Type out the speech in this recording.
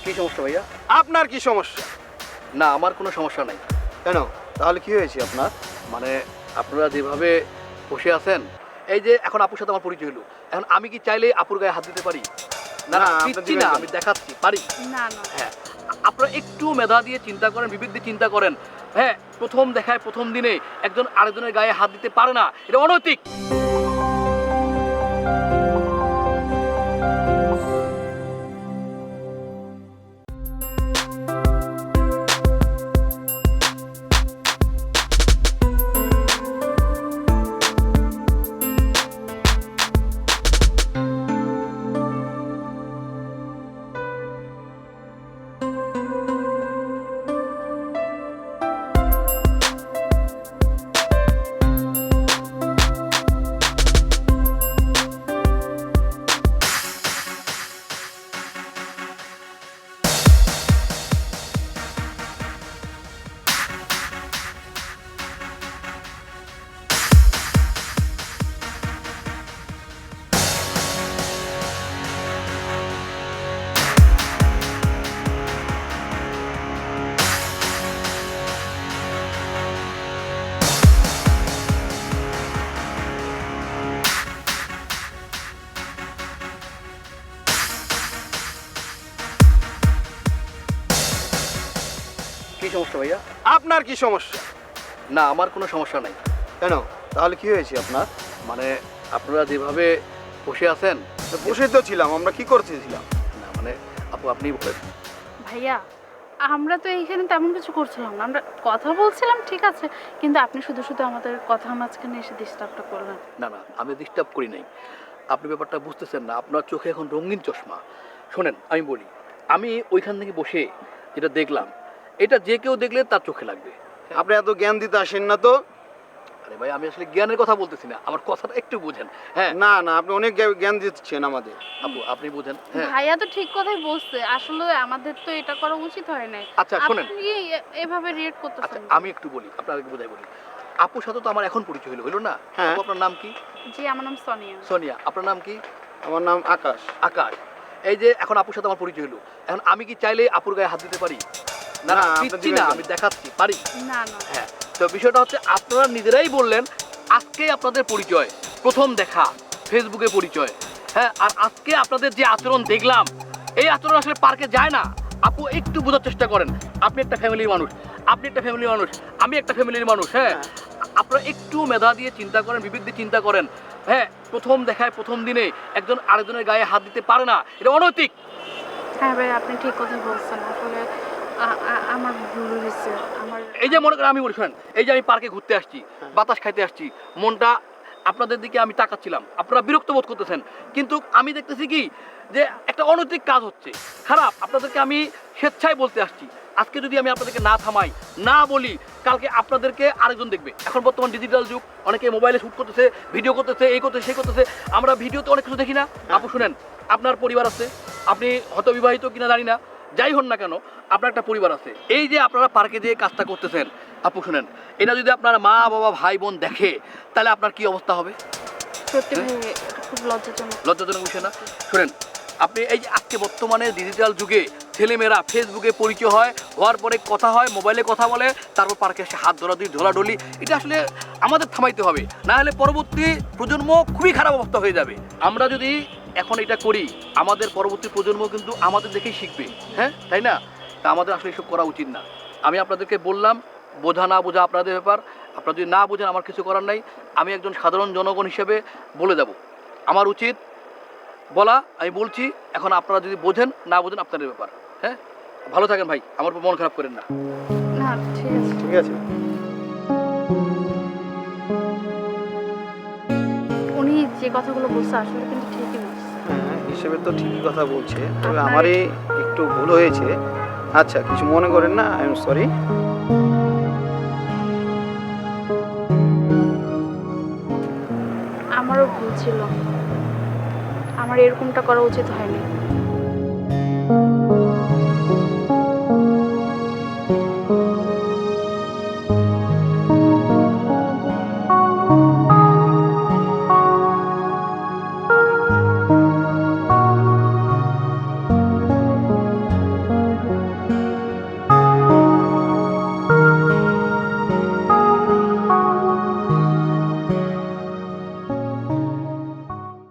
কি সমস্যা ভাইয়া? আপনার কি সমস্যা? না, আমার কোনো সমস্যা নাই। কেন? তাহলে কি হয়েছে আপনার? মানে আপনারা যেভাবে বসে আছেন, এই যে এখন আপুর সাথে আমার পরিচয় হলো, এখন আমি কি চাইলে আপুর গায়ে হাত দিতে পারি? না, না, আপনি দিচ্ছি দিবেন না, কেন? আমি দেখাচ্ছি পারি। না না হ্যাঁ, আপনারা একটু মেধা দিয়ে চিন্তা করেন, বিবেক দিয়ে চিন্তা করেন। হ্যাঁ, প্রথম দেখায় প্রথম দিনে একজন আরেকজনের গায়ে হাত দিতে পারে না, এটা অনৈতিক। কি সমস্যা ভাইয়া? আপনার কি সমস্যা? না, আমার কোনো সমস্যা নাই। কেন? তাহলে কি হয়েছে আপনার? মানে আপনারা যেভাবে বসে আছেন, বসে তো ছিলাম, আমরা কি করতেছিলাম? না মানে আপু আপনি বলেন। ভাইয়া, আমরা তো এইখানে তেমন কিছু করছিলাম না, আমরা কথা বলছিলাম ঠিক আছে, কিন্তু আপনি শুধু শুধু আমাদের কথার মাঝখানে এসে ডিস্টার্বটা করলেন। না না, আমি ডিস্টার্ব করি নাই। আপনি ব্যাপারটা বুঝতেছেন না, আপনার চোখে এখন রঙিন চশমা। শোনেন, আমি বলি, আমি ওইখান থেকে বসে যেটা দেখলাম, এটা যে কেউ দেখলে তার চোখে লাগবে। আপনি এত জ্ঞান দিতে আসেন না তো। আরে ভাই, আমি আসলে জ্ঞানের কথা বলতেছি না, আমার কথাটা একটু বুঝেন। হ্যাঁ না না, আপনি অনেক জ্ঞান দিচ্ছেন আমাদের। আপু, আপনি বুঝেন। হ্যাঁ ভাইয়া তো ঠিক কথাই বলছে, আসলে আমাদের তো এটা করা উচিত হয় নাই। আচ্ছা শোনেন, আপনি এভাবে রিয়েক্ট আচ্ছা করতেছেন। আমি একটু বলি, আপনাকে বোঝাই বলি। আপুর সাথে তো আমার এখন পরিচয় হলো, হলো না? হ্যাঁ। আপু, আপনার নাম কি? জি, আমার নাম সোনিয়া। সোনিয়া। আপনার নাম কি? আমার নাম আকাশ। আকাশ। এই যে এখন আপুর সাথে আমার পরিচয় হলো, এখন আমি কি চাইলে আপুর গায়ে হাত দিতে পারি? না, না, আপনি দিচ্ছি দিবেন না, কেন? আমি দেখাচ্ছি পারি। না না হ্যাঁ, তো বিষয়টা হচ্ছে আপনারা নিজেরাই বললেন আজকে আপনাদের পরিচয়, প্রথম দেখা, ফেসবুকে পরিচয়। হ্যাঁ, আর আজকে আপনাদের যে আচরণ দেখলাম, এই আচরণ আসলে পার্কে যায় না। আপু একটু বোঝার চেষ্টা করেন, আপনি একটা ফ্যামিলির মানুষ, আপনি একটা ফ্যামিলির মানুষ, আমি একটা ফ্যামিলির মানুষ। হ্যাঁ, আপনারা একটু মেধা দিয়ে চিন্তা করেন, বিবেক দিয়ে চিন্তা করেন। হ্যাঁ, প্রথম দেখায় প্রথম দিনে একজন আরেকজনের গায়ে হাত দিতে পারে না, এটা অনৈতিক। হ্যাঁ ভাই, আপনি ঠিক কথাই বলছেন, আসলে আমার ভুল হয়েছে। আমার এই যে মনে করেন আমি বলি, শোনেন, এই যে আমি পার্কে ঘুরতে আসছি, বাতাস খাইতে আসছি, মনটা আপনাদের দিকে আমি তাকাচ্ছিলাম, আপনারা বিরক্ত বোধ করতেছেন, কিন্তু আমি দেখতেছি কি যে একটা অনৈতিক কাজ হচ্ছে, খারাপ। আপনাদেরকে আমি স্বেচ্ছায় বলতে আসছি, আজকে যদি আমি আপনাদেরকে না থামাই, না বলি, কালকে আপনাদেরকে আরেকজন দেখবে। এখন বর্তমান ডিজিটাল যুগ, অনেকে মোবাইলে শ্যুট করতেছে, ভিডিও করতেছে, এই করতেছে সেই করতেছে, আমরা ভিডিওতে অনেক কিছু দেখি না? আপু শুনেন, আপনার পরিবার আছে, আপনি হয়তো বিবাহিত কিনা জানি না, যাই হন না কেন, আপনার একটা পরিবার আছে। এই যে আপনারা পার্কে যেয়ে কাজটা করতেছেন, আপু শুনেন, এটা যদি আপনার মা বাবা ভাই বোন দেখে, তাহলে আপনার কি অবস্থা হবে? সত্যি ভাই, এটা খুব লজ্জাজনক। লজ্জাজনক বিষয় না? শুনেন, আপনি এই যে আজকে বর্তমানে ডিজিটাল যুগে ছেলেমেয়েরা ফেসবুকে পরিচয় হয়, হওয়ার পরে কথা হয়, মোবাইলে কথা বলে, তারপর পার্কে এসে হাত ধরাধরি, এটা আসলে আমাদের থামাইতে হবে, না হলে পরবর্তী প্রজন্ম খুবই খারাপ অবস্থা হয়ে যাবে। আমরা যদি এখন এটা করি, আমাদের পরবর্তী প্রজন্ম কিন্তু আমাদের দেখেই শিখবে। হ্যাঁ, তাই না? তা আমাদের আসলে এসব করা উচিত না। আমি আপনাদেরকে বললাম, বোঝা না বোঝা আপনাদের ব্যাপার, আপনারা যদি না বোঝেন আমার কিছু করার নাই। আমি একজন সাধারণ জনগণ হিসেবে বলে যাব, আমার উচিত বলা, আমি বলছি। এখন আপনারা যদি বোঝেন না বোঝেন আপনাদের ব্যাপার। হ্যাঁ, ভালো থাকেন ভাই, আমার উপর মন খারাপ করেন না। না ঠিক আছে। ঠিক আছে। উনি যে কথাগুলো বলছে আসলে কিন্তু ঠিকই বলছে। হ্যাঁ, হিসেবে তো ঠিকই কথা বলছে, তবে আপনার- আমারই একটু ভুল হয়েছে। আচ্ছা, কিছু মনে করেন না, আই এম সরি। আমারও ভুল ছিল, আমার এরকমটা করা উচিত হয়নি।